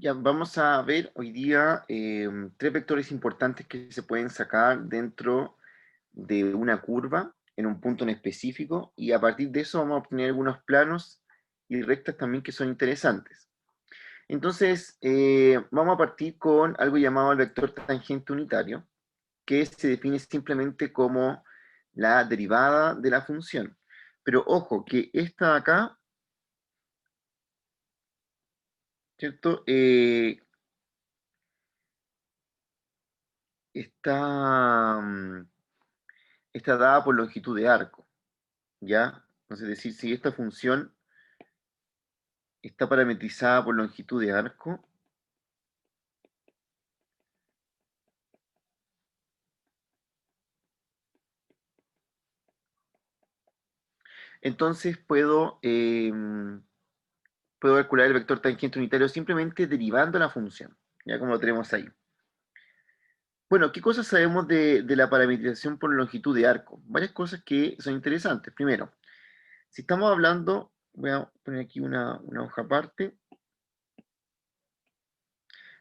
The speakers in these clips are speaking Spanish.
Ya vamos a ver hoy día tres vectores importantes que se pueden sacar dentro de una curva en un punto en específico y a partir de eso vamos a obtener algunos planos y rectas también que son interesantes. Entonces, vamos a partir con algo llamado el vector tangente unitario, que se define simplemente como la derivada de la función. Pero ojo, que esta de acá, ¿cierto? Está, está dada por longitud de arco, ¿ya? Entonces, es decir, si esta función está parametrizada por longitud de arco, entonces puedo calcular el vector tangente unitario simplemente derivando la función, ya como lo tenemos ahí. Bueno, ¿qué cosas sabemos de la parametrización por longitud de arco? Varias cosas que son interesantes. Primero, si estamos hablando, voy a poner aquí una hoja aparte,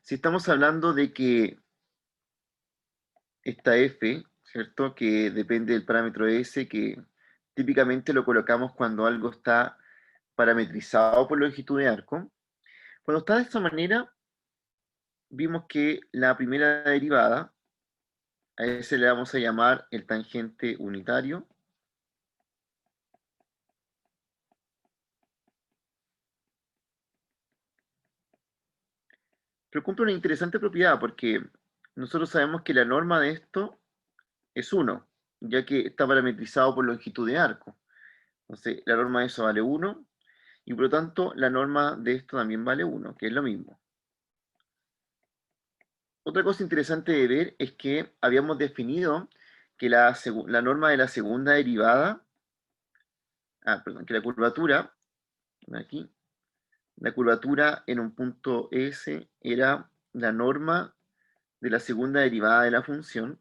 si estamos hablando de que esta f, ¿cierto? Que depende del parámetro s, que típicamente lo colocamos cuando algo está parametrizado por longitud de arco. Cuando está de esta manera, vimos que la primera derivada, a ese le vamos a llamar el tangente unitario. Pero cumple una interesante propiedad porque nosotros sabemos que la norma de esto es 1, ya que está parametrizado por longitud de arco. Entonces, la norma de eso vale 1 y por lo tanto la norma de esto también vale 1, que es lo mismo. Otra cosa interesante de ver es que habíamos definido que la norma de la segunda derivada, perdón, que la curvatura, aquí, la curvatura en un punto S era la norma de la segunda derivada de la función,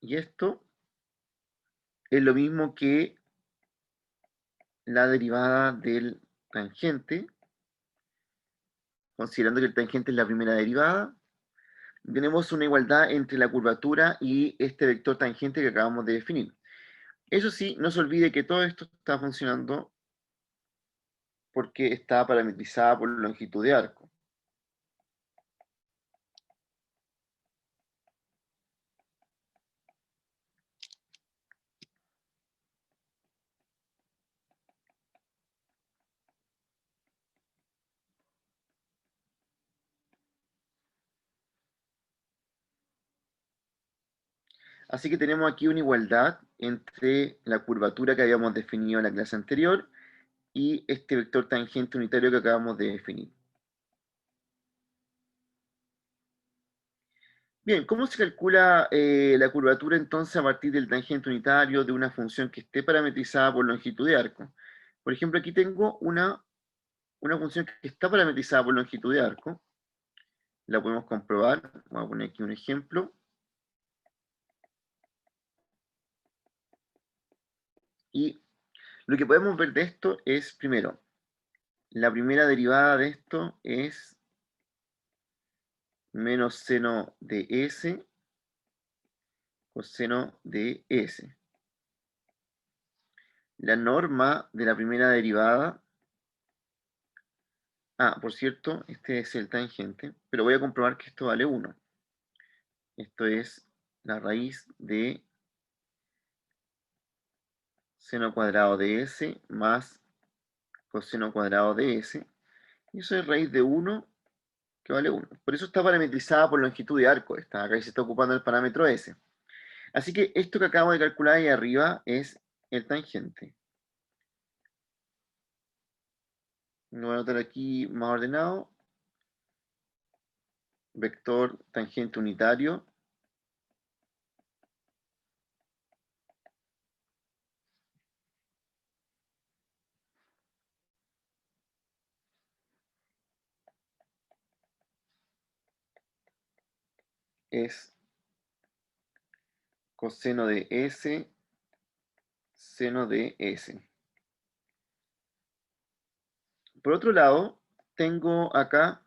y esto es lo mismo que la derivada del tangente, considerando que el tangente es la primera derivada. Tenemos una igualdad entre la curvatura y este vector tangente que acabamos de definir. Eso sí, no se olvide que todo esto está funcionando porque está parametrizada por longitud de arco. Así que tenemos aquí una igualdad entre la curvatura que habíamos definido en la clase anterior y este vector tangente unitario que acabamos de definir. Bien, ¿cómo se calcula la curvatura entonces a partir del tangente unitario de una función que esté parametrizada por longitud de arco? Por ejemplo, aquí tengo una función que está parametrizada por longitud de arco. La podemos comprobar. Voy a poner aquí un ejemplo. Y lo que podemos ver de esto es, primero, la primera derivada de esto es menos seno de s coseno de s. La norma de la primera derivada, por cierto, este es el tangente, pero voy a comprobar que esto vale 1. Esto es la raíz de seno cuadrado de s más coseno cuadrado de s. Y eso es raíz de 1 que vale 1. Por eso está parametrizada por longitud de arco. Acá se está ocupando el parámetro s. Así que esto que acabo de calcular ahí arriba es el tangente. Lo voy a anotar aquí más ordenado. Vector tangente unitario es coseno de s, seno de s. Por otro lado, tengo acá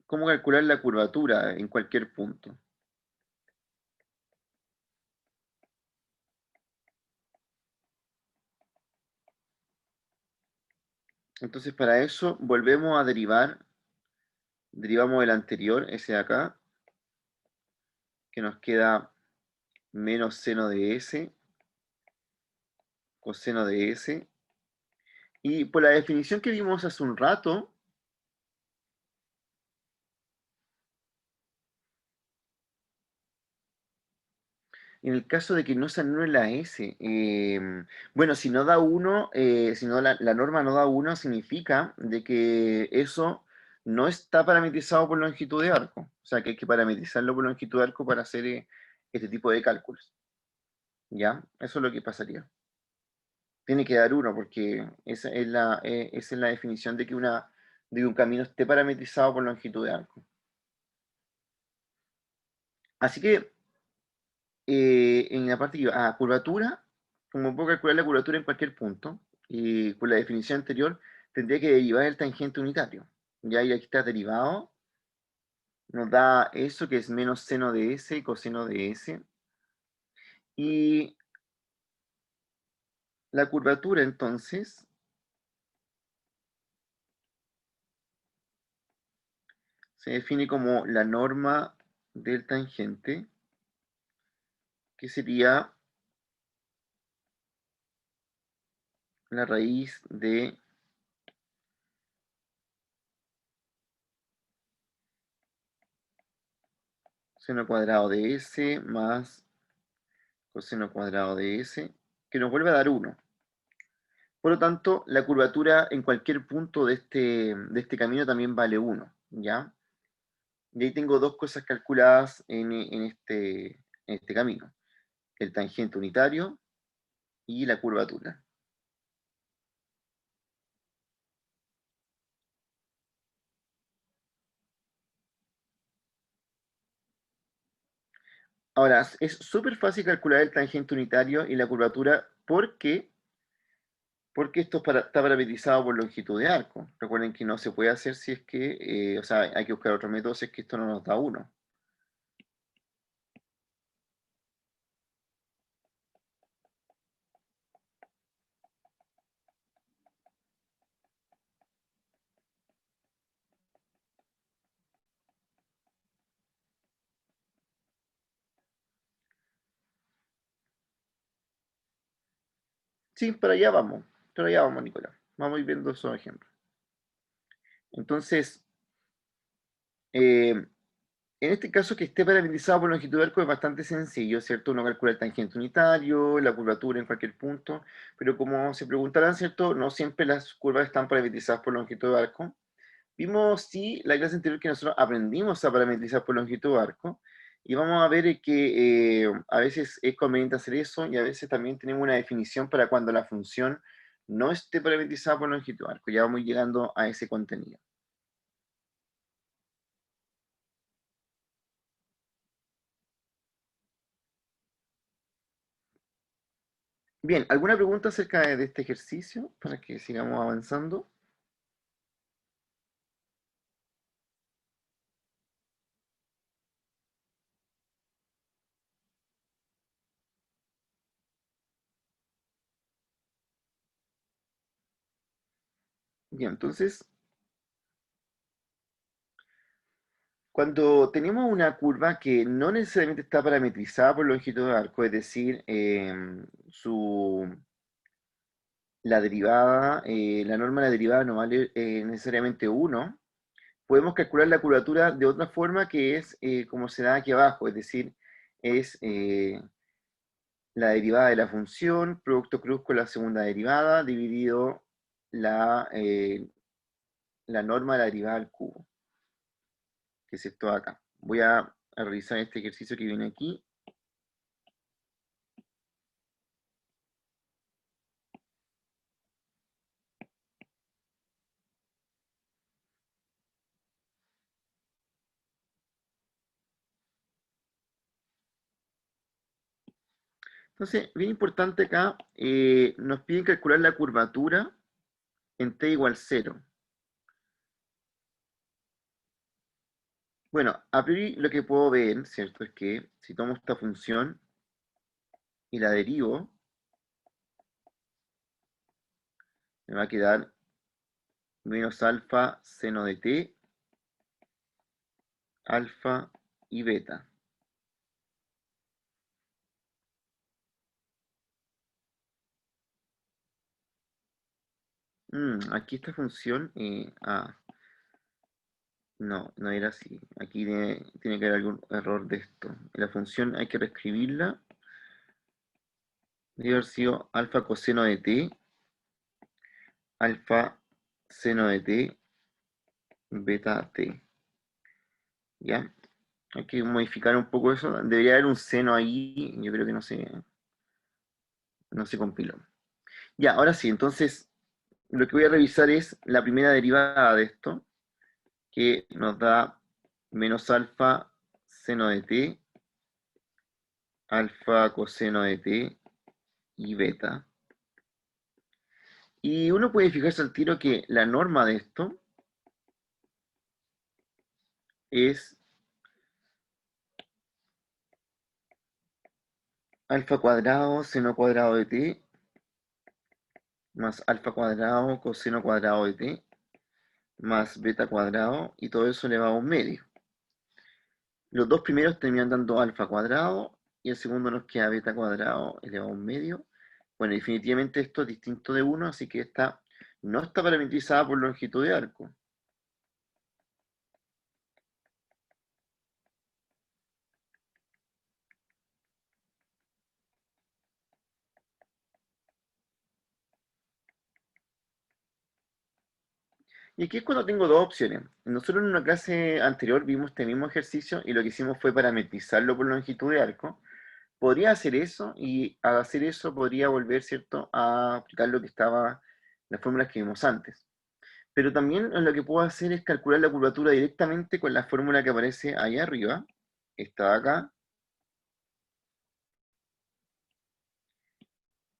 cómo calcular la curvatura en cualquier punto. Entonces, para eso volvemos a derivar, derivamos el anterior, ese de acá, que nos queda menos seno de S, coseno de S. Y por la definición que vimos hace un rato, en el caso de que no se anule la S, bueno, si no da 1, si no la norma no da 1, significa de que eso no está parametrizado por longitud de arco. O sea, que hay que parametrizarlo por longitud de arco para hacer este tipo de cálculos. ¿Ya? Eso es lo que pasaría. Tiene que dar 1, porque esa es la definición de que, de que un camino esté parametrizado por longitud de arco. Así que en la parte que curvatura, como puedo calcular la curvatura en cualquier punto, y con la definición anterior, tendría que derivar el tangente unitario. Ya, y aquí está derivado, nos da eso que es menos seno de S, coseno de S. Y la curvatura entonces se define como la norma del tangente, que sería la raíz de seno cuadrado de S más coseno cuadrado de S, que nos vuelve a dar 1. Por lo tanto, la curvatura en cualquier punto de este camino también vale 1, ¿ya? Y ahí tengo dos cosas calculadas en este camino: el tangente unitario y la curvatura. Ahora, es súper fácil calcular el tangente unitario y la curvatura porque esto está parametrizado por longitud de arco. Recuerden que no se puede hacer si es que, o sea, hay que buscar otro método si es que esto no nos da 1. Sí, para allá vamos, Nicolás. Vamos a ir viendo esos ejemplos. Entonces, eh, en este caso, que esté parametrizado por longitud de arco es bastante sencillo, ¿cierto? Uno calcula el tangente unitario, la curvatura en cualquier punto, pero como se preguntarán, ¿cierto? No siempre las curvas están parametrizadas por longitud de arco. Vimos, sí, la clase anterior que nosotros aprendimos a parametrizar por longitud de arco, y vamos a ver que a veces es conveniente hacer eso, y a veces también tenemos una definición para cuando la función no esté parametrizada por longitud de arco. Ya vamos llegando a ese contenido. Bien, ¿alguna pregunta acerca de este ejercicio para que sigamos avanzando? Bien, entonces, cuando tenemos una curva que no necesariamente está parametrizada por longitud de arco, es decir, la derivada, la norma de la derivada no vale necesariamente 1, podemos calcular la curvatura de otra forma que es como se da aquí abajo, es decir, es la derivada de la función, producto cruz con la segunda derivada, dividido la norma de la derivada al cubo, que es esto de acá. Voy a realizar este ejercicio que viene aquí. Entonces, bien importante acá, nos piden calcular la curvatura en t igual 0. Bueno, a priori lo que puedo ver, ¿cierto? Es que si tomo esta función y la derivo, me va a quedar menos alfa seno de t, alfa y beta. Aquí esta función, no era así. Aquí tiene que haber algún error de esto. La función hay que reescribirla. Debe haber sido alfa coseno de t, alfa seno de t, beta t. ¿Ya? Hay que modificar un poco eso. Debería haber un seno ahí. Yo creo que no se compiló. Ya, ahora sí. Entonces, lo que voy a revisar es la primera derivada de esto, que nos da menos alfa seno de t, alfa coseno de t y beta. Y uno puede fijarse al tiro que la norma de esto es alfa cuadrado seno cuadrado de t más alfa cuadrado coseno cuadrado de t más beta cuadrado, y todo eso elevado a un medio. Los dos primeros terminan dando alfa cuadrado y el segundo nos queda beta cuadrado elevado a un medio. Bueno, definitivamente esto es distinto de 1, así que esta no está parametrizada por longitud de arco. Y aquí es cuando tengo dos opciones. Nosotros en una clase anterior vimos este mismo ejercicio y lo que hicimos fue parametrizarlo por longitud de arco. Podría hacer eso y al hacer eso podría volver, ¿cierto?, a aplicar lo que estaba, las fórmulas que vimos antes. Pero también lo que puedo hacer es calcular la curvatura directamente con la fórmula que aparece ahí arriba, esta de acá,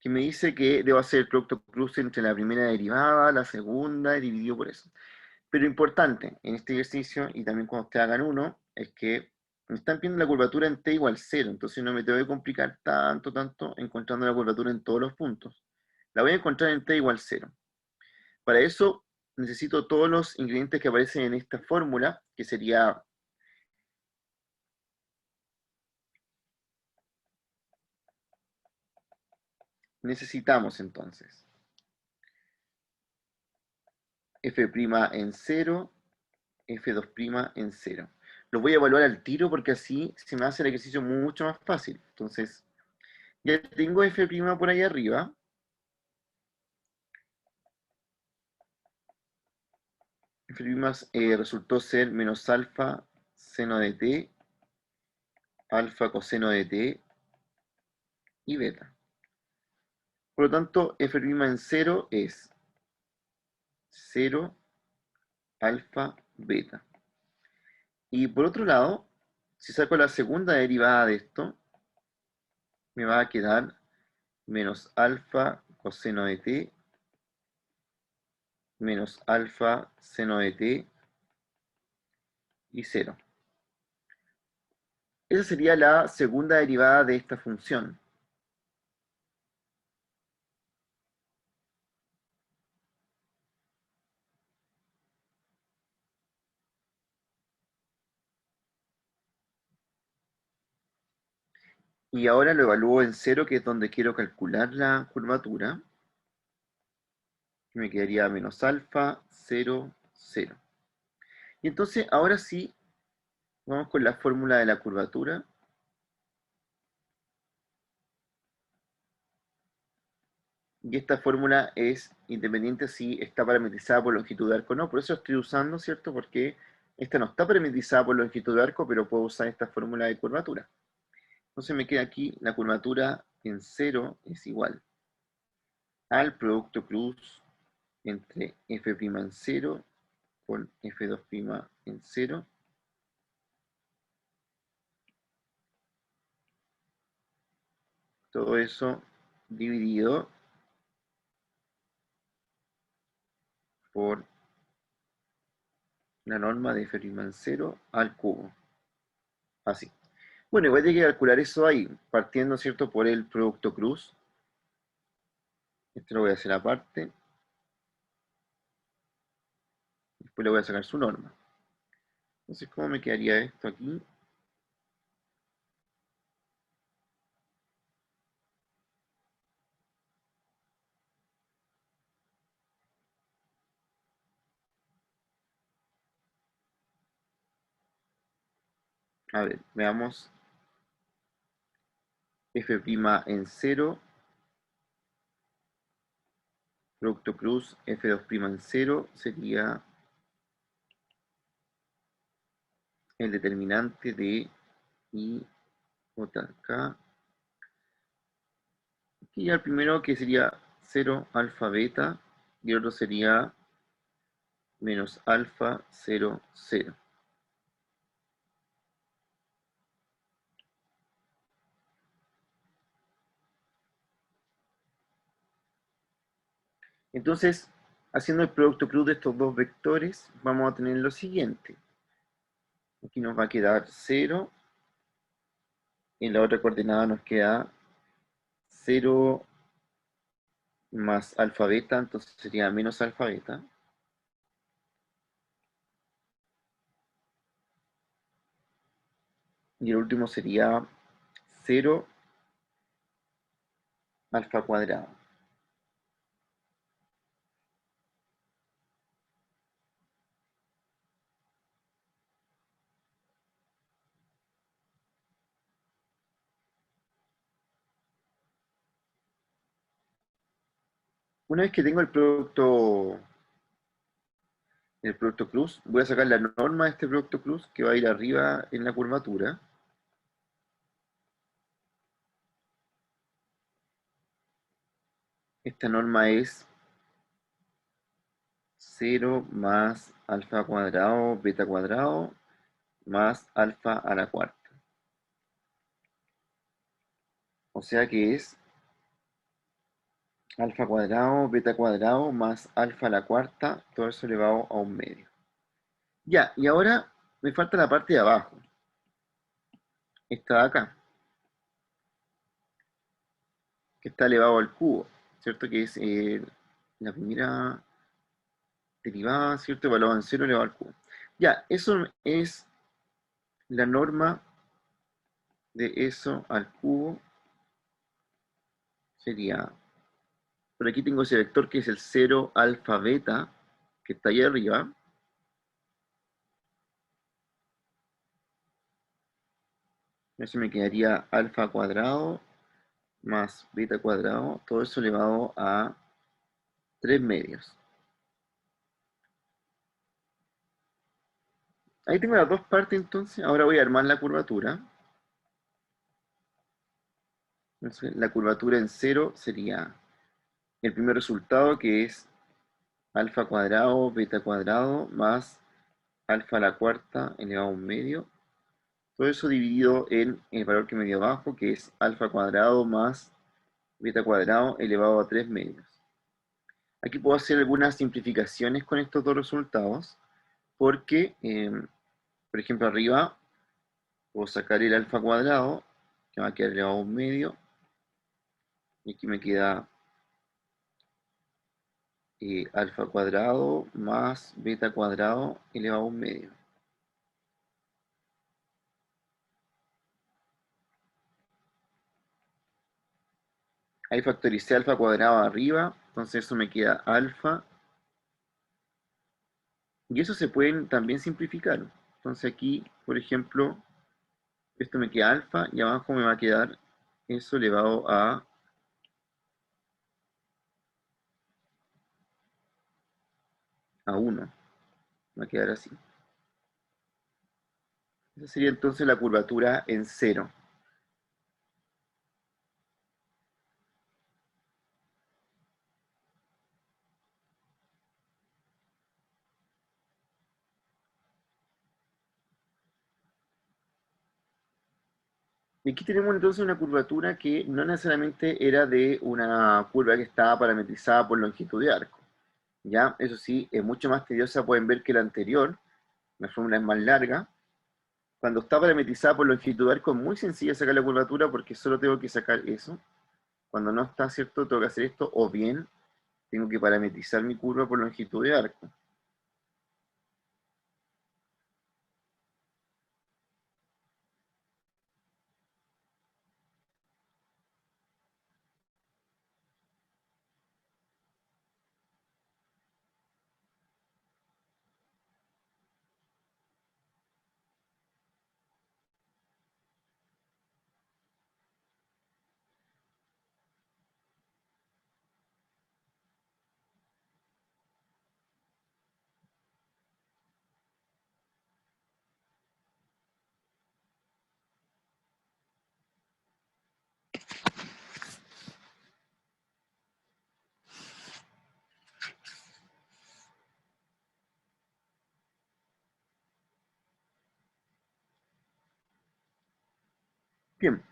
que me dice que debo hacer el producto cruce entre la primera derivada, la segunda, y dividido por eso. Pero importante en este ejercicio, y también cuando ustedes hagan uno, es que me están pidiendo la curvatura en t igual 0, entonces no me tengo que complicar tanto encontrando la curvatura en todos los puntos. La voy a encontrar en t igual 0. Para eso necesito todos los ingredientes que aparecen en esta fórmula, que sería, necesitamos entonces f' en 0, f2' en 0. Lo voy a evaluar al tiro porque así se me hace el ejercicio mucho más fácil. Entonces, ya tengo f' por ahí arriba. Resultó ser menos alfa seno de t, alfa coseno de t y beta. Por lo tanto, f' en 0 es 0, alfa, beta. Y por otro lado, si saco la segunda derivada de esto, me va a quedar menos alfa coseno de t menos alfa seno de t y 0. Esa sería la segunda derivada de esta función. Y ahora lo evalúo en 0, que es donde quiero calcular la curvatura. Me quedaría menos alfa, 0, 0. Y entonces, ahora sí, vamos con la fórmula de la curvatura. Y esta fórmula es independiente si está parametrizada por longitud de arco o no. Por eso estoy usando, ¿cierto? Porque esta no está parametrizada por longitud de arco, pero puedo usar esta fórmula de curvatura. Entonces me queda aquí la curvatura en 0 es igual al producto cruz entre f' en 0 con f2' en 0. Todo eso dividido por la norma de f' en 0 al cubo. Así. Bueno, igual hay que calcular eso ahí, partiendo, ¿cierto?, por el producto cruz. Esto lo voy a hacer aparte. Después le voy a sacar su norma. Entonces, ¿cómo me quedaría esto aquí? A ver, veamos. F' en 0. Producto cruz F2' en 0 sería el determinante de I j k. Aquí ya el primero que sería 0 alfa beta y el otro sería menos alfa 0 0. Entonces, haciendo el producto cruz de estos dos vectores, vamos a tener lo siguiente. Aquí nos va a quedar 0. En la otra coordenada nos queda 0 más alfa beta, entonces sería menos alfa beta. Y el último sería 0 alfa cuadrado. Una vez que tengo el producto cruz, voy a sacar la norma de este producto cruz que va a ir arriba en la curvatura. Esta norma es 0 más alfa cuadrado, beta cuadrado, más alfa a la cuarta. O sea que es alfa cuadrado, beta cuadrado, más alfa a la cuarta, todo eso elevado a un medio. Ya, y ahora me falta la parte de abajo. Esta de acá, que está elevado al cubo, ¿cierto? Que es la primera derivada, ¿cierto? Evaluado en 0 elevado al cubo. Ya, eso es la norma de eso al cubo. Sería, por aquí tengo ese vector que es el 0 alfa beta, que está ahí arriba. Eso me quedaría alfa cuadrado más beta cuadrado, todo eso elevado a 3 medios. Ahí tengo las dos partes entonces. Ahora voy a armar la curvatura. Entonces, la curvatura en 0 sería el primer resultado, que es alfa cuadrado, beta cuadrado, más alfa a la cuarta elevado a un medio. Todo eso dividido en el valor que me dio abajo, que es alfa cuadrado más beta cuadrado elevado a 3 medios. Aquí puedo hacer algunas simplificaciones con estos dos resultados, porque, por ejemplo, arriba puedo sacar el alfa cuadrado, que va a quedar elevado a un medio, y aquí me queda alfa cuadrado más beta cuadrado elevado a un medio. Ahí factoricé alfa cuadrado arriba, entonces eso me queda alfa. Y eso se pueden también simplificar. Entonces aquí, por ejemplo, esto me queda alfa y abajo me va a quedar eso elevado a 1. Va a quedar así. Esa sería entonces la curvatura en 0. Y aquí tenemos entonces una curvatura que no necesariamente era de una curva que estaba parametrizada por longitud de arco. ¿Ya? Eso sí, es mucho más tediosa, pueden ver que la anterior, la fórmula es más larga. Cuando está parametrizada por longitud de arco es muy sencilla sacar la curvatura porque solo tengo que sacar eso. Cuando no está, ¿cierto? Tengo que hacer esto, o bien tengo que parametrizar mi curva por longitud de arco. Bien,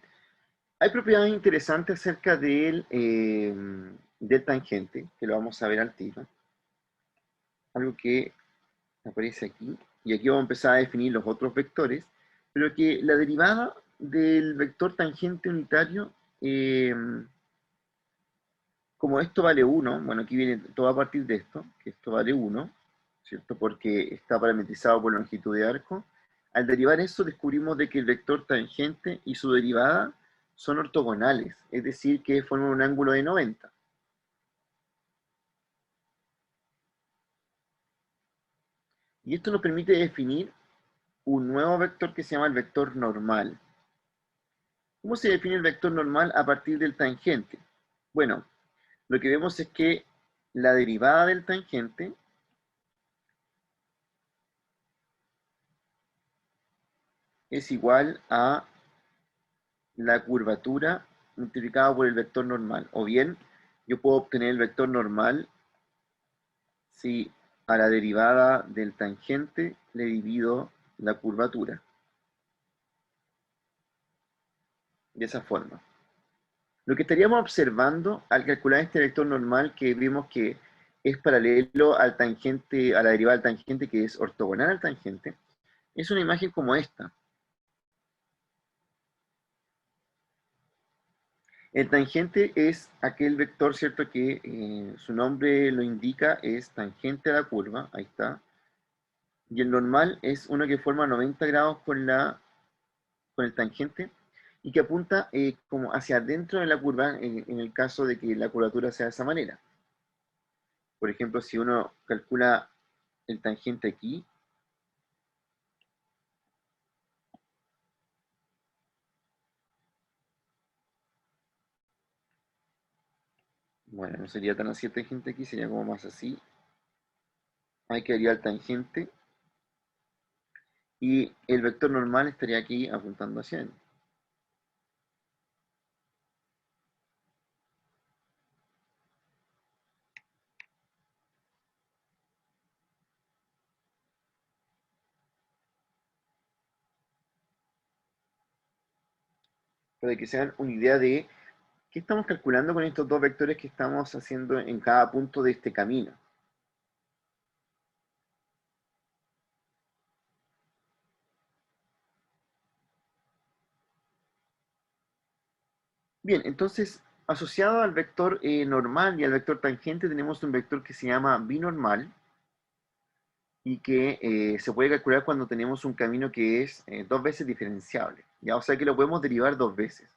hay propiedades interesantes acerca del tangente, que lo vamos a ver al tiro. Algo que aparece aquí, y aquí vamos a empezar a definir los otros vectores, pero que la derivada del vector tangente unitario, como esto vale 1, bueno, aquí viene todo a partir de esto, que esto vale 1, ¿cierto? Porque está parametrizado por longitud de arco. Al derivar eso, descubrimos de que el vector tangente y su derivada son ortogonales, es decir, que forman un ángulo de 90. Y esto nos permite definir un nuevo vector que se llama el vector normal. ¿Cómo se define el vector normal a partir del tangente? Bueno, lo que vemos es que la derivada del tangente es igual a la curvatura multiplicada por el vector normal. O bien, yo puedo obtener el vector normal si a la derivada del tangente le divido la curvatura. De esa forma. Lo que estaríamos observando al calcular este vector normal, que vimos que es paralelo al tangente, a la derivada del tangente, que es ortogonal al tangente, es una imagen como esta. El tangente es aquel vector, ¿cierto? Que su nombre lo indica, es tangente a la curva, ahí está. Y el normal es uno que forma 90 grados con el tangente y que apunta como hacia adentro de la curva en el caso de que la curvatura sea de esa manera. Por ejemplo, si uno calcula el tangente aquí, bueno, no sería tan así el tangente aquí, sería como más así. Ahí quedaría el tangente y el vector normal estaría aquí apuntando hacia él. Para que se hagan una idea de qué estamos calculando con estos dos vectores que estamos haciendo en cada punto de este camino. Bien, entonces, asociado al vector normal y al vector tangente, tenemos un vector que se llama binormal y que se puede calcular cuando tenemos un camino que es dos veces diferenciable. ¿Ya? O sea que lo podemos derivar dos veces.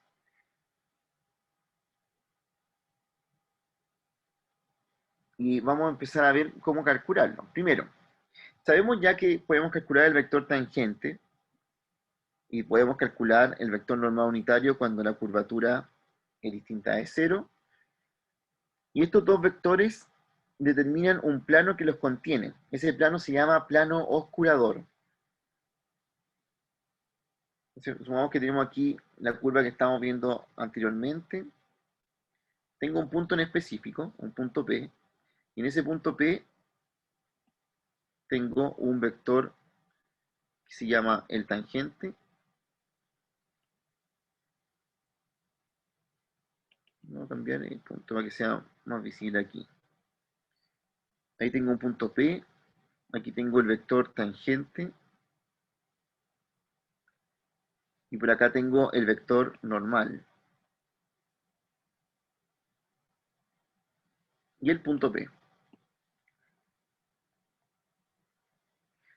Y vamos a empezar a ver cómo calcularlo. Primero, sabemos ya que podemos calcular el vector tangente y podemos calcular el vector normal unitario cuando la curvatura es distinta de cero. Y estos dos vectores determinan un plano que los contiene. Ese plano se llama plano oscurador. Entonces, supongamos que tenemos aquí la curva que estamos viendo anteriormente. Tengo un punto en específico, un punto P, y en ese punto P tengo un vector que se llama el tangente. Vamos a cambiar el punto para que sea más visible aquí. Ahí tengo un punto P, aquí tengo el vector tangente, Y por acá tengo el vector normal. Y el punto P.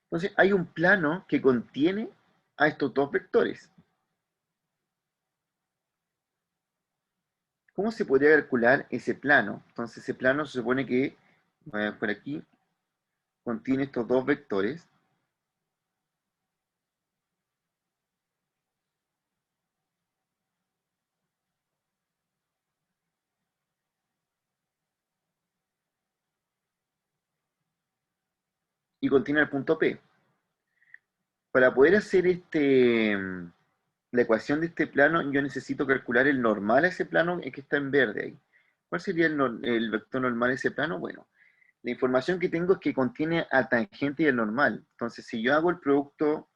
Entonces hay un plano que contiene a estos dos vectores. ¿Cómo se podría calcular ese plano? Entonces ese plano se supone que, voy a ver por aquí, contiene estos dos vectores. Y contiene el punto P. Para poder hacer la ecuación de este plano, yo necesito calcular el normal a ese plano que está en verde ahí. ¿Cuál sería el vector normal a ese plano? Bueno, la información que tengo es que contiene al tangente y el normal. Entonces, si yo hago el producto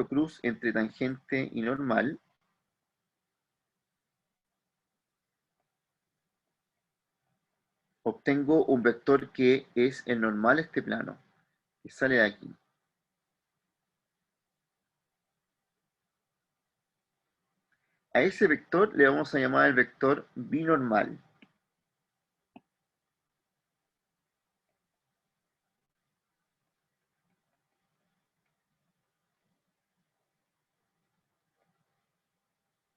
cruz entre tangente y normal, obtengo un vector que es el normal a este plano, que sale de aquí. A ese vector le vamos a llamar el vector binormal.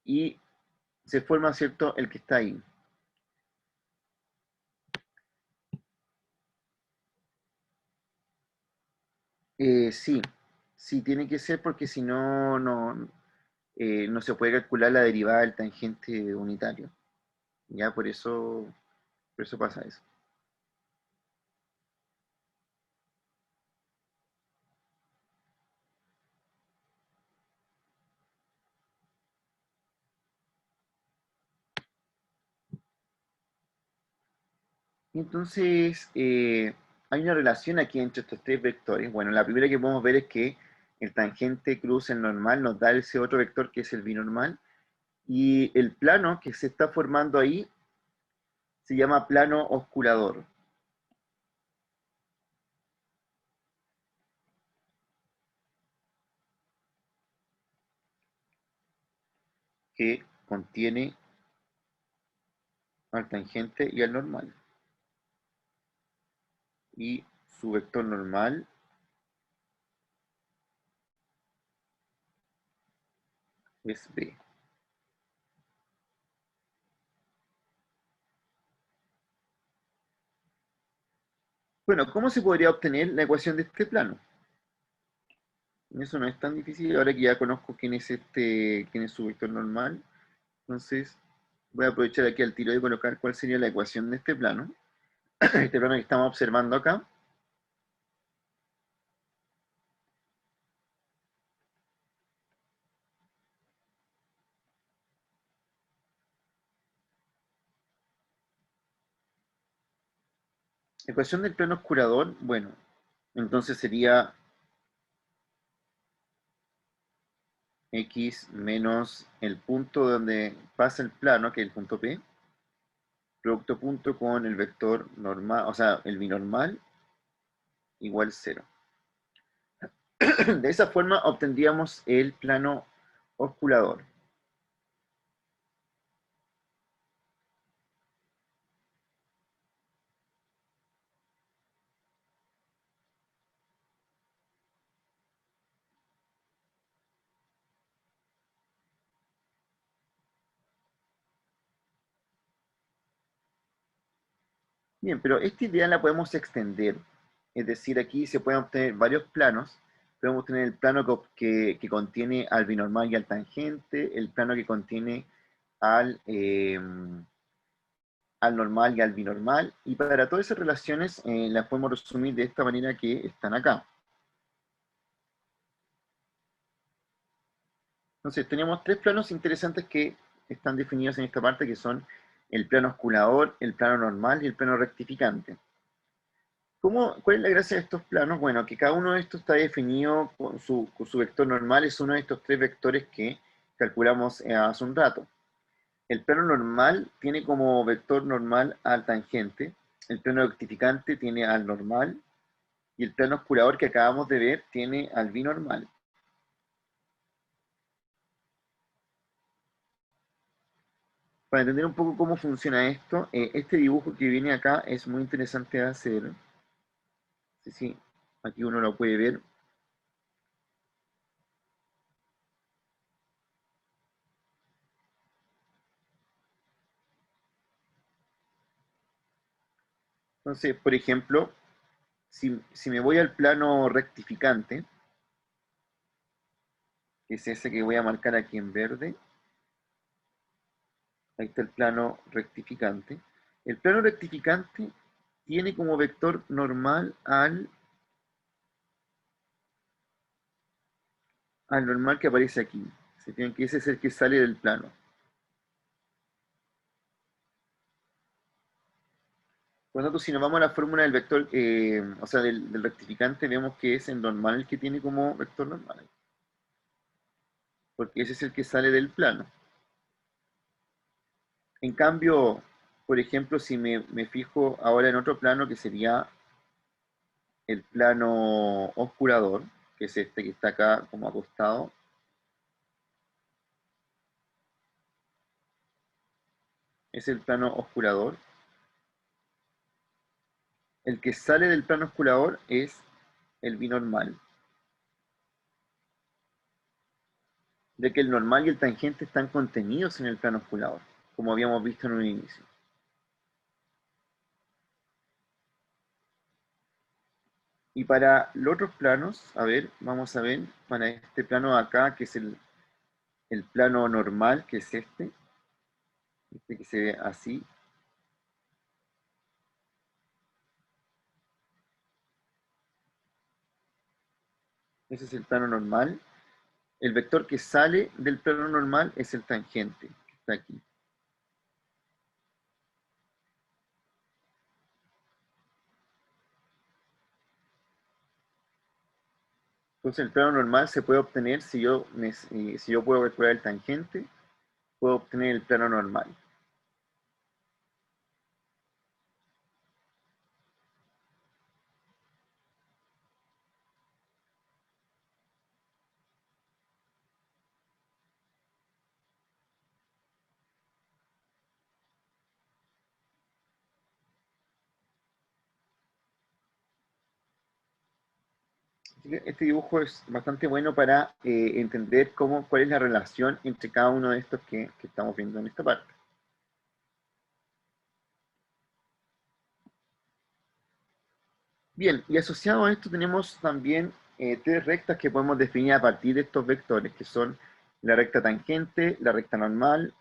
Y se forma, ¿cierto?, el que está ahí. Sí, sí tiene que ser porque si no, no se puede calcular la derivada del tangente unitario. Ya por eso pasa eso. Entonces, hay una relación aquí entre estos tres vectores. Bueno, la primera que podemos ver es que el tangente cruza el normal, nos da ese otro vector que es el binormal. Y el plano que se está formando ahí se llama plano osculador, que contiene al tangente y al normal. Y su vector normal es B. Bueno, ¿cómo se podría obtener la ecuación de este plano? Eso no es tan difícil, ahora que ya conozco quién es su vector normal. Entonces, voy a aprovechar aquí al tiro de colocar cuál sería la ecuación de este plano. Este plano que estamos observando acá. Ecuación del plano oscurador, bueno, entonces sería x menos el punto donde pasa el plano, que es el punto P, producto punto con el vector normal, o sea, el binormal, igual 0. De esa forma obtendríamos el plano osculador. Bien, pero esta idea la podemos extender. Es decir, aquí se pueden obtener varios planos. Podemos tener el plano que contiene al binormal y al tangente, el plano que contiene al, eh, al normal y al binormal. Y para todas esas relaciones las podemos resumir de esta manera que están acá. Entonces, tenemos tres planos interesantes que están definidos en esta parte, que son el plano osculador, el plano normal y el plano rectificante. ¿Cuál es la gracia de estos planos? Bueno, que cada uno de estos está definido con su vector normal, es uno de estos tres vectores que calculamos hace un rato. El plano normal tiene como vector normal al tangente, el plano rectificante tiene al normal, y el plano oscurador que acabamos de ver tiene al binormal. Para entender un poco cómo funciona esto, este dibujo que viene acá es muy interesante de hacer. Sí, sí, aquí uno lo puede ver. Entonces, por ejemplo, si me voy al plano rectificante, que es ese que voy a marcar aquí en verde, ahí está el plano rectificante. El plano rectificante tiene como vector normal al normal que aparece aquí. Se tienen que ese es el que sale del plano. Por lo tanto, si nos vamos a la fórmula del vector, o sea, del rectificante, vemos que es el normal el que tiene como vector normal, porque ese es el que sale del plano. En cambio, por ejemplo, si me fijo ahora en otro plano, que sería el plano oscurador, que es este que está acá como acostado, es el plano oscurador. El que sale del plano oscurador es el binormal, ya que el normal y el tangente están contenidos en el plano oscurador, como habíamos visto en un inicio. Y para los otros planos, a ver, vamos a ver, para este plano de acá, que es el plano normal, que es este que se ve así, ese es el plano normal. El vector que sale del plano normal es el tangente, que está aquí. Entonces el plano normal se puede obtener si yo puedo calcular el tangente, puedo obtener el plano normal. Este dibujo es bastante bueno para entender cuál es la relación entre cada uno de estos que estamos viendo en esta parte. Bien, y asociado a esto tenemos también tres rectas que podemos definir a partir de estos vectores, que son la recta tangente, la recta normal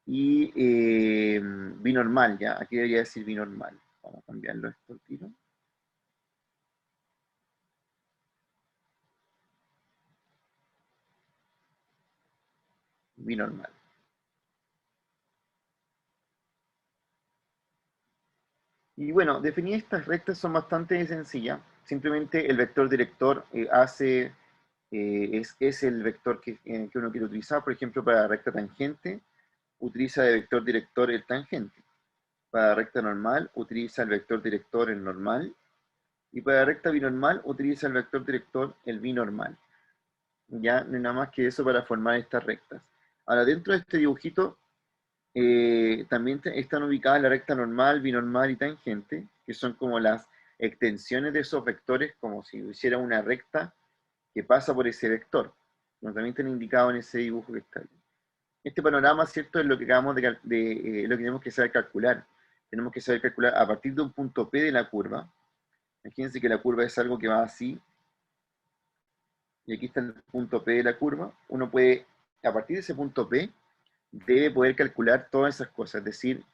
y binormal, ya, aquí debería decir binormal. Vamos a cambiarlo esto al tiro. Binormal. Y bueno, definir estas rectas son bastante sencillas. Simplemente el vector director es el vector que uno quiere utilizar. Por ejemplo, para la recta tangente, utiliza de vector director el tangente. Para la recta normal, utiliza el vector director el normal. Y para la recta binormal, utiliza el vector director el binormal. Ya no hay nada más que eso para formar estas rectas. Ahora, dentro de este dibujito, también están ubicadas la recta normal, binormal y tangente, que son como las extensiones de esos vectores, como si hiciera una recta que pasa por ese vector. Como también están indicados en ese dibujo que está ahí. Este panorama, ¿cierto? Es lo que acabamos lo que tenemos que saber calcular. Tenemos que saber calcular a partir de un punto P de la curva. Imagínense que la curva es algo que va así, y aquí está el punto P de la curva. Uno puede, a partir de ese punto P, debe poder calcular todas esas cosas, es decir,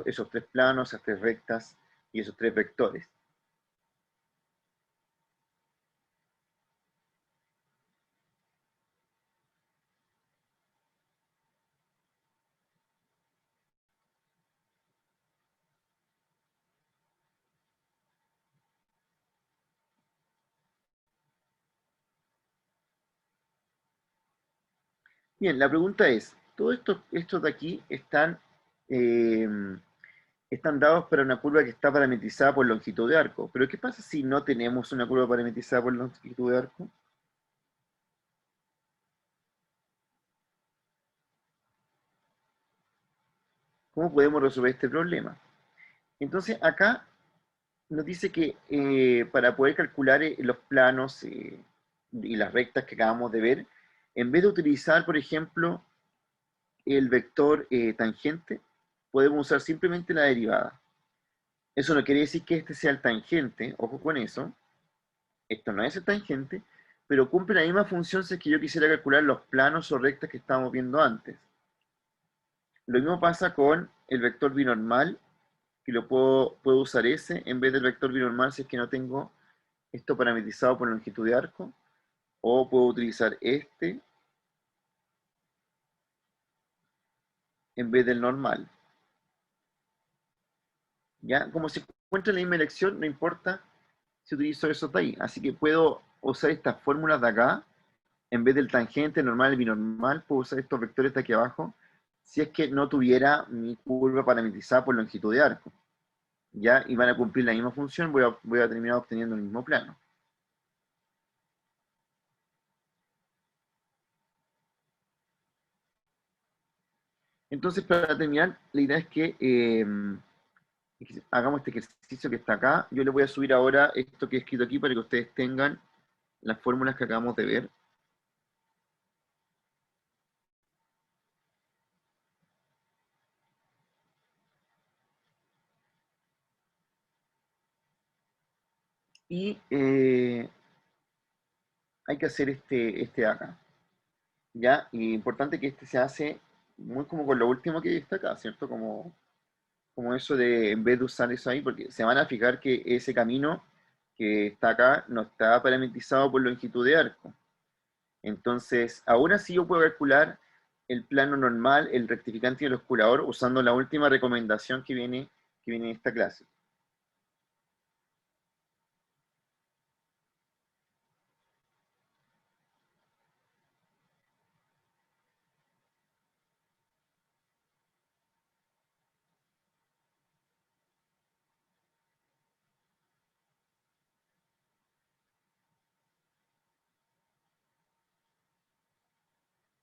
esos tres planos, esas tres rectas y esos tres vectores. Bien, la pregunta es, todos estos de aquí eh, están dados para una curva que está parametrizada por longitud de arco. Pero ¿qué pasa si no tenemos una curva parametrizada por longitud de arco? ¿Cómo podemos resolver este problema? Entonces, acá nos dice que para poder calcular los planos y las rectas que acabamos de ver, en vez de utilizar, por ejemplo, el vector tangente, podemos usar simplemente la derivada. Eso no quiere decir que este sea el tangente, ojo con eso, esto no es el tangente, pero cumple la misma función si es que yo quisiera calcular los planos o rectas que estábamos viendo antes. Lo mismo pasa con el vector binormal, que puedo usar ese en vez del vector binormal si es que no tengo esto parametrizado por longitud de arco, o puedo utilizar este en vez del normal. ¿Ya? Como se encuentra en la misma elección, no importa si utilizo esos de ahí. Así que puedo usar estas fórmulas de acá, en vez del tangente, normal y binormal, puedo usar estos vectores de aquí abajo, si es que no tuviera mi curva parametrizada por longitud de arco. ¿Ya? Y van a cumplir la misma función, voy a terminar obteniendo el mismo plano. Entonces, para terminar, la idea es que hagamos este ejercicio que está acá. Yo le voy a subir ahora esto que he escrito aquí para que ustedes tengan las fórmulas que acabamos de ver. Y hay que hacer este de acá. ¿Ya? Y importante que este se hace muy como con lo último que está acá, ¿cierto? Como eso de, en vez de usar eso ahí, porque se van a fijar que ese camino que está acá no está parametrizado por longitud de arco. Entonces, ahora sí yo puedo calcular el plano normal, el rectificante y el oscurador usando la última recomendación que viene en esta clase.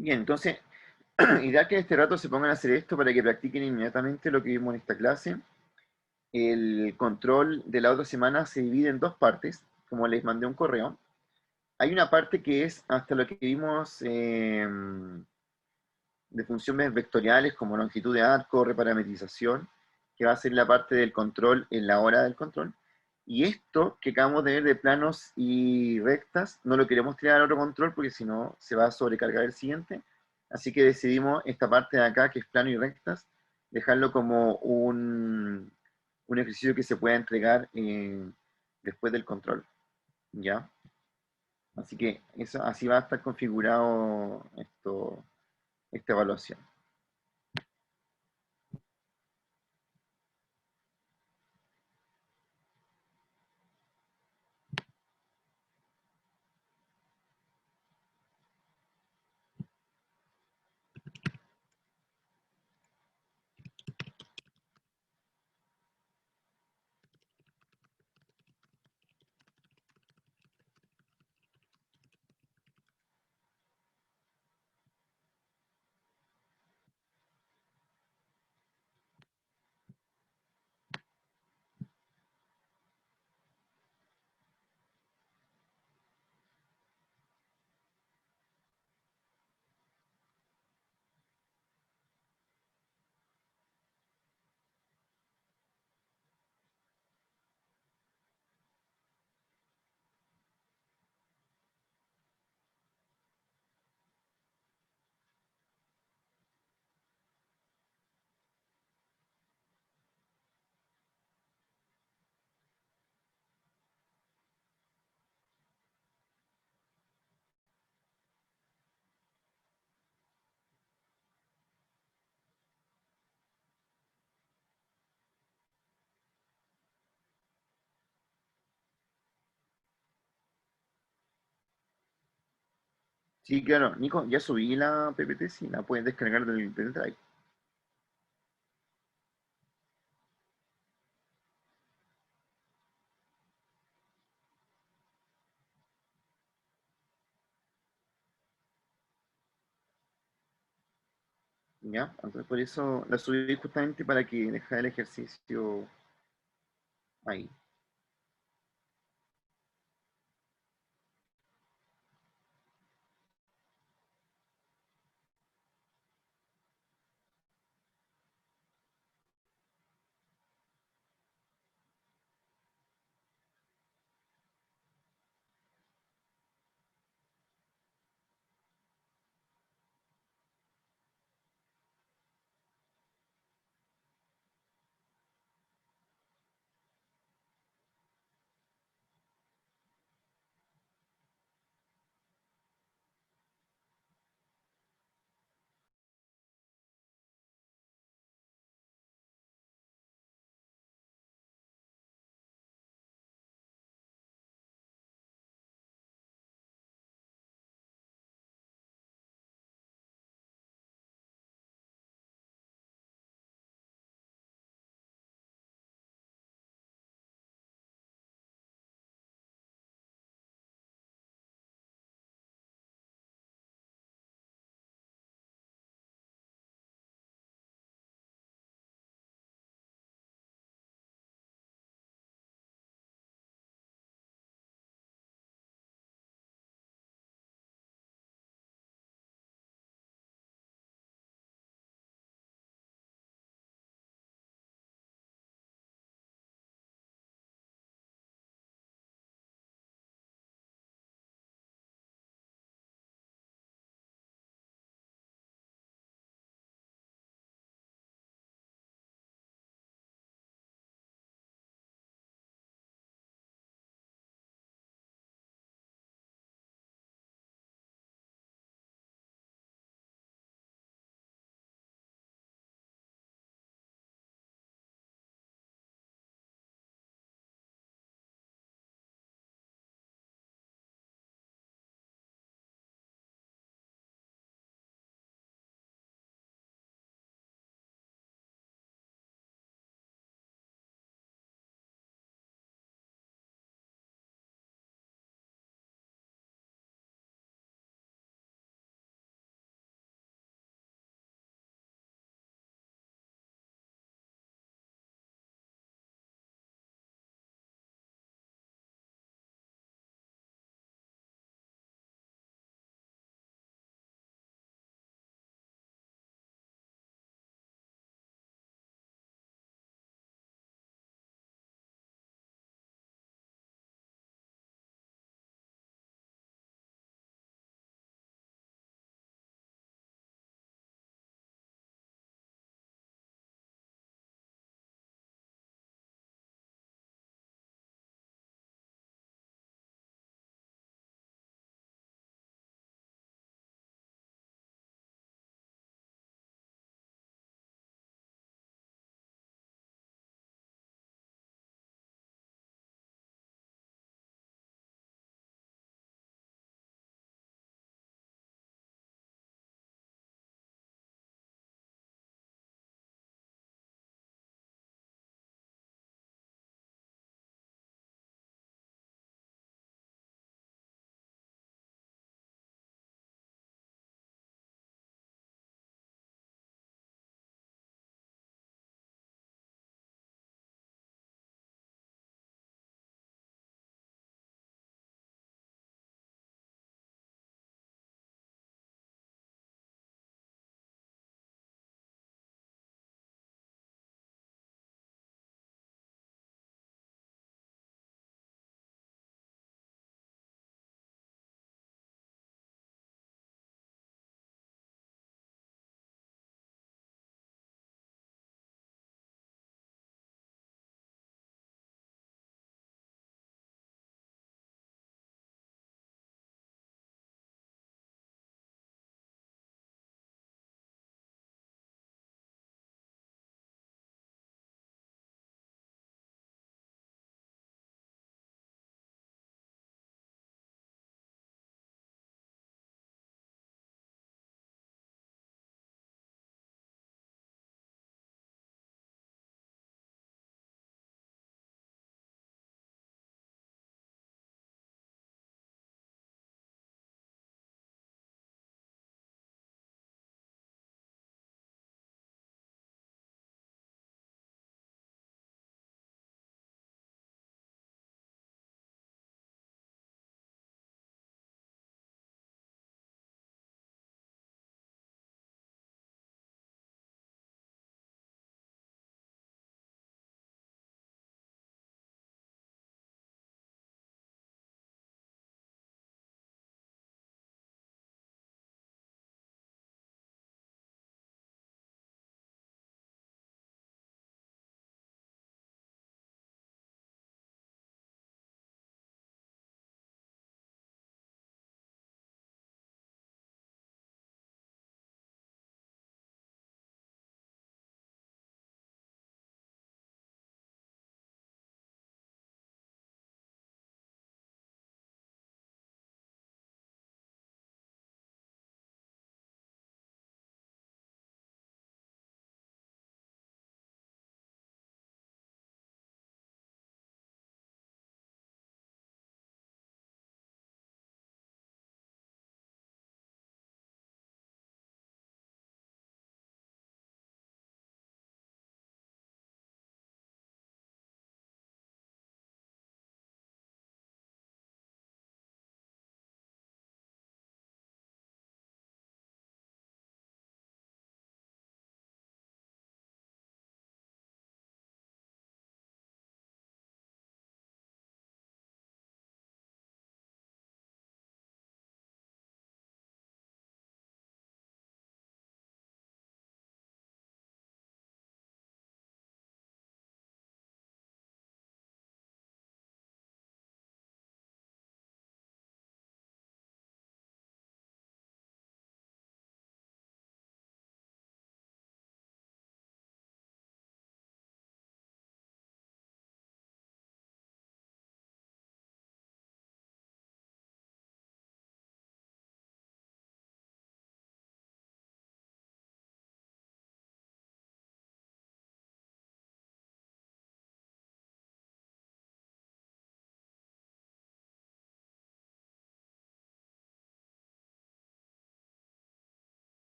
Bien, entonces, ideal que en este rato se pongan a hacer esto para que practiquen inmediatamente lo que vimos en esta clase. El control de la otra semana se divide en dos partes, como les mandé un correo. Hay una parte que es hasta lo que vimos de funciones vectoriales como longitud de arco, reparametrización, que va a ser la parte del control en la hora del control. Y esto que acabamos de ver de planos y rectas, no lo queremos tirar a otro control porque si no se va a sobrecargar el siguiente. Así que decidimos esta parte de acá, que es plano y rectas, dejarlo como un ejercicio que se pueda entregar después del control. ¿Ya? Así que eso, así va a estar configurado esta evaluación. Sí, claro, Nico, ya subí la PPT, sí, la puedes descargar del Drive. ¿ya? Entonces por eso la subí justamente para que dejara el ejercicio ahí.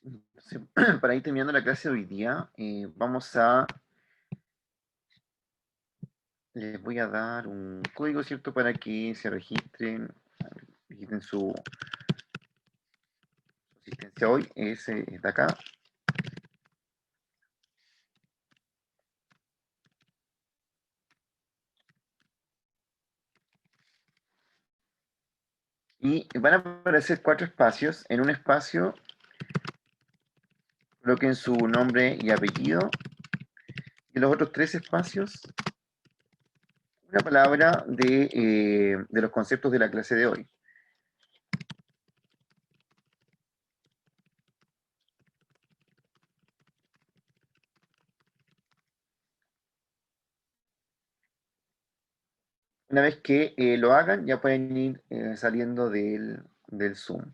Entonces, para ir terminando la clase de hoy día, les voy a dar un código, ¿cierto? Para que se registren, digiten su asistencia hoy, ese es de acá. Y van a aparecer 4 espacios. En un espacio coloquen su nombre y apellido. Y en los otros 3 espacios, una palabra de los conceptos de la clase de hoy. Una vez que lo hagan, ya pueden ir saliendo del Zoom.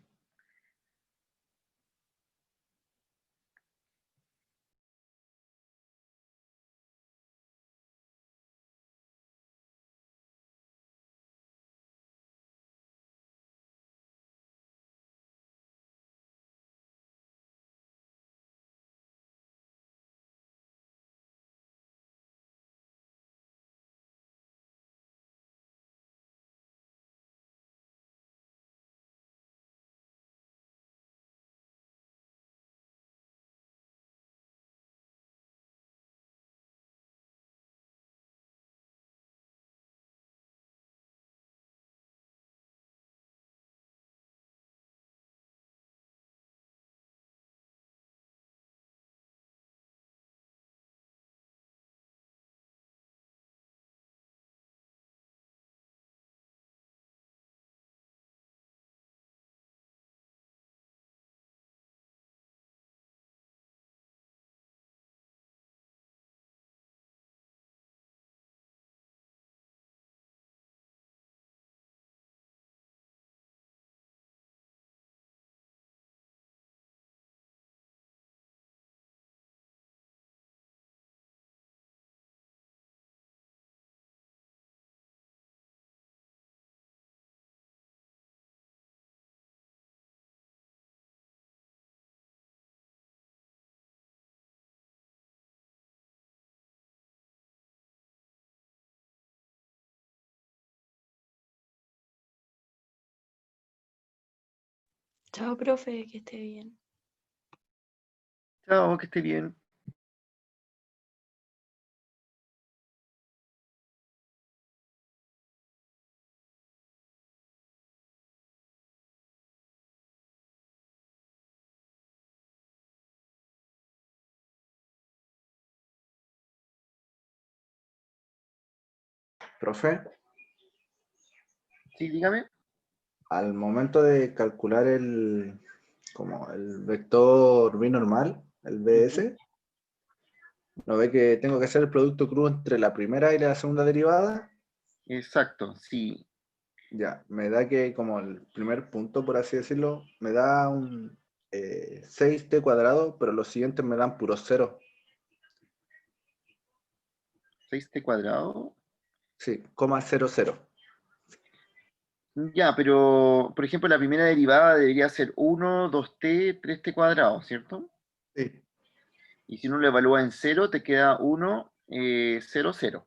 Chao, profe, que esté bien. Chao, que esté bien. Profe, Sí, dígame. al momento de calcular como el vector binormal, el Ujú. BS, ¿no ve que tengo que hacer el producto crudo entre la primera y la segunda derivada? Exacto, sí. Ya, me da que como el primer punto, por así decirlo, me da un 6t cuadrado, pero los siguientes me dan puros ceros. 6t cuadrado. Sí, coma 00. Ya, pero, por ejemplo, la primera derivada debería ser 1, 2t, 3t cuadrado, ¿cierto? Sí, Y si uno lo evalúa en 0, te queda 1, 0, 0.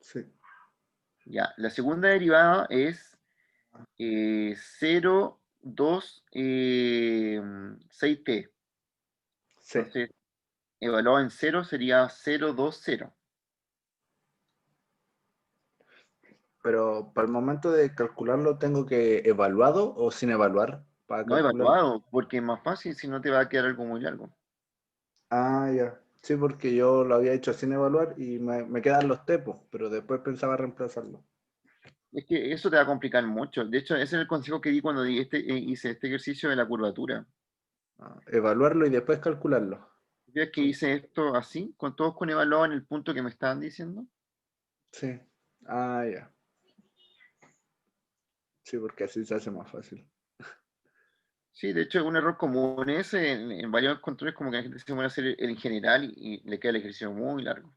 sí, Ya, la segunda derivada es 0, 2, 6t. sí. Entonces, evaluado en 0 sería 0, 2, 0. Pero para el momento de calcularlo, ¿tengo que evaluado o sin evaluar para No calcularlo? evaluado, porque es más fácil, si no te va a quedar algo muy largo. Ah, ya. Sí, porque yo lo había hecho sin evaluar y me quedan los tepos, pero después pensaba reemplazarlo. Es que eso te va a complicar mucho. De hecho, ese es el consejo que di cuando hice este ejercicio de la curvatura. Ah, evaluarlo y después calcularlo. ¿Ves que hice esto así, con todos con evaluado en el punto que me estaban diciendo? Sí. Ah, ya. Sí, porque así se hace más fácil. Sí, de hecho, es un error común ese en varios controles, como que la gente se pone a hacer el en general y le queda el ejercicio muy largo.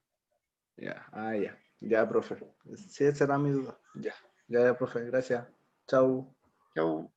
Ya. Ah, ya. Ya, profe. Sí, esa era mi duda. Ya. Ya, profe. Gracias. Chau. Chau.